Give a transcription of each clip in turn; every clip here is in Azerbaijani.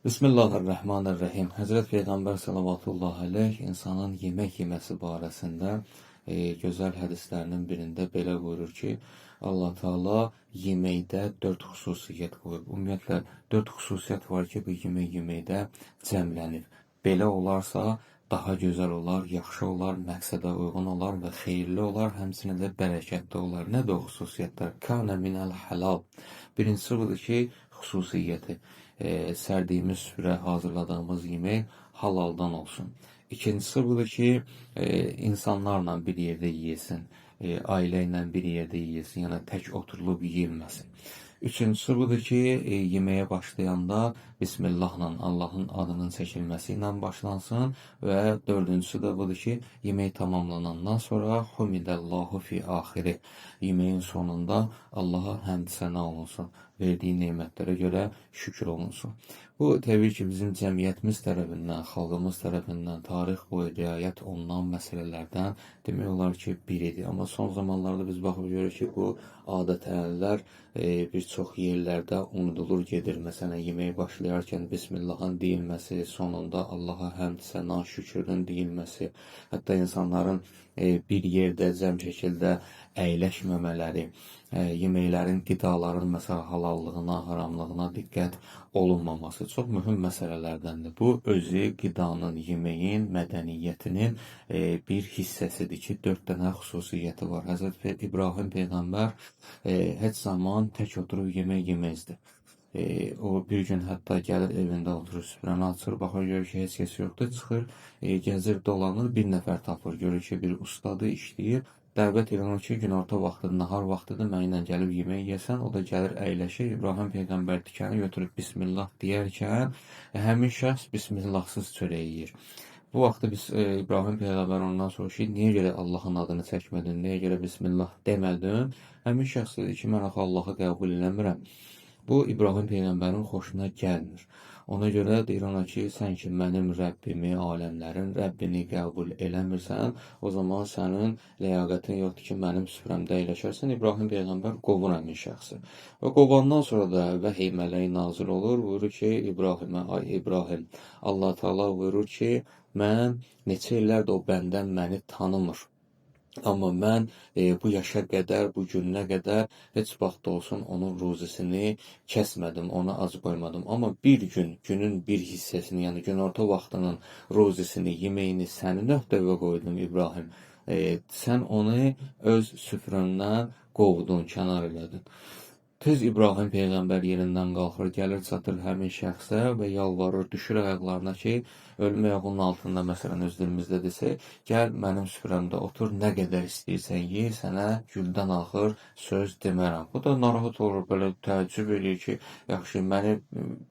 Bismillahirrahmanirrahim. Həzrət Peyğəmbər sallallahu aleyh insanın yemək yeməsi barəsində gözəl hədislərinin birində belə buyurur ki, Allah Taala yeməkdə 4 xüsusiyyət qoyub. Ümumiyyətlə 4 xüsusiyyət var ki, bu yemək yeməkdə cəmlənir. Belə olarsa daha gözəl olar, yaxşı olar, məqsədə uyğun olar və xeyirli olar, həmçinin də bərəkətli olar. Nədir o xüsusiyyətlər? Kana minəl halal. Birincisi budur ki, xüsusiyyəti sərdiyimiz süfrə, hazırladığımız yemək halaldan olsun. İkincisi budur ki, insanlarla bir yerdə yeyilsin, ailə ilə bir yerdə yeyilsin, yəni tək oturulub yeyilməsin. Üçüncüsü budur ki, yeməyə başlayanda Bismillahla, Allahın adının çəkilməsi ilə başlansın və dördüncüsü də budur ki, yemək tamamlanandan sonra Humidəllahu fi axiri, yeməyin sonunda Allaha həmd sənə olunsun, verdiyi nemətlərə görə şükür olunsun. Bu, təbii ki, bizim cəmiyyətimiz tərəfindən, xalqımız tərəfindən tarix boyu riayət olunan məsələlərdən demək olar ki, biridir. Amma son zamanlarda biz baxıb görürük ki, bu adət-ənənələr bir çox yerlərdə unudulur gedir. Məsələn, yeməyə başlayarkən Bismillahın deyilməsi, sonunda Allaha həmd səna, şükürün deyilməsi, hətta insanların bir yerdə cəm şəkildə əyləşməmələri, yeməklərin, qidaların məsələn halallığına, haramlığına diqqət olunmaması çox mühüm məsələlərdəndir. Bu, özü qidanın, yeməyin, mədəniyyətinin bir hissəsidir ki, 4 dənə xüsusiyyəti var. Həzrət İbrahim Peyğəmbər heç zaman tək oturub yemək yeməzdi. O bir gün hətta gəlir evində oturur, süfrəni açır, baxır, görür ki, heç kəs yoxdur, çıxır, gəzir, dolanır, bir nəfər tapır, görür ki, bir ustadır, işləyir, dəvət edir ki, günorta vaxtıdır, nahar vaxtıdır, mənimlə gəlib yemək yəsən, o da gəlir, əyləşir, İbrahim Peyğəmbər tikəni götürüb Bismillah deyərkən, həmin şəxs Bismillahsız çörək yeyir. Bu vaxtda biz İbrahim Peyğəmbər ondan soruşur ki, niyə görə Allahın adını çəkmədin, niyə görə Bismillah demədin? Həmin şəxs dedi ki, mən axı Allahı qəbul eləmirəm. Bu, İbrahim Peyğəmbərin xoşuna gəlmir. Ona görə deyir ona ki, sən ki, mənim Rəbbimi, aləmlərin Rəbbini qəbul eləmirsən, o zaman sənin ləyaqətin yoxdur ki, mənim süfrəmdə əyləşərsən. İbrahim Peyğəmbər qovur həmin şəxsi. Və qovandan sonra da vəhiy mələyi nazil olur, buyurur ki, İbrahimə, ay İbrahim, Allah Taala buyurur ki, mən neçə illərdir o bəndən məni tanımır. Amma mən bu yaşa qədər, bu gününə qədər heç vaxt olsun onun ruzisini kəsmədim, ona ac qoymadım. Amma bir gün, günün bir hissəsini, yəni günorta vaxtının ruzisini, yeməyini sənin öhdəvə qoydum İbrahim. Sən onu öz süfrəndən qovdun, kənar elədin. Tez İbrahim Peyğəmbər yerindən qalxır, gəlir, çatır həmin şəxsə və yalvarır, düşür ayaqlarına ki, ölmə ayağının altında, məsələn, öz dilimizdə desək, gəl mənim süfrəmdə otur, nə qədər istəyirsən ye, sənə güldən axır söz demərəm. Bu da narahat olur, belə təəccüb edir ki, yaxşı, məni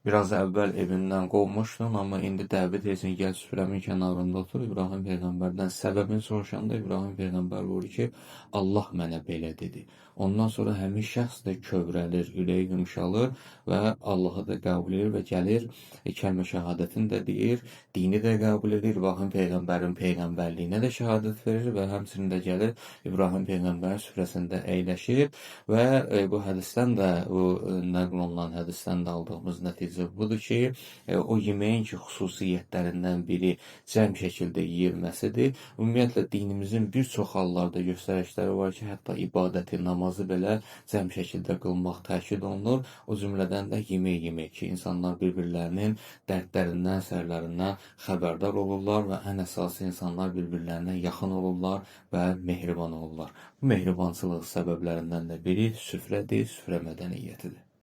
biraz əvvəl evindən qovmuşdun, amma indi dəvət etsin, gəl süfrəmin kənarında otur. İbrahim Peyğəmbərdən səbəbini soruşanda İbrahim Peyğəmbər buyurur ki, Allah mənə belə dedi. Ondan sonra həmin şəxs də kövrəlir, ürəyi yumşalır və Allahı da qəbul edir və gəlir, kəlmə şəhadətini də deyir, dini də qəbul edir, İbrahim Peyğəmbərin peyğəmbərliyinə də şəhadət verir və həmçinin də gəlir, İbrahim Peyğəmbərin süfrəsində əyləşir və bu hədisdən də, bu nəql olunan hədisdən də aldığımız nəticə budur ki, o yeməyin ki, xüsusiyyətlərindən biri cəm şəkildə yeyilməsidir. Ümumiyyətlə, dinimizin bir çox hallarda göstərişləri var ki, hətta ibadəti, namazı belə cəm şəkildə qılmaq təkid olunur. O cümlədən də yemək ki, insanlar bir-birlərinin dərdlərindən, sərlərindən xəbərdar olurlar və ən əsası insanlar bir-birlərinə yaxın olurlar və mehriban olurlar. Bu mehribançılıq səbəblərindən də biri süfrədir, süfrə mədəniyyətidir.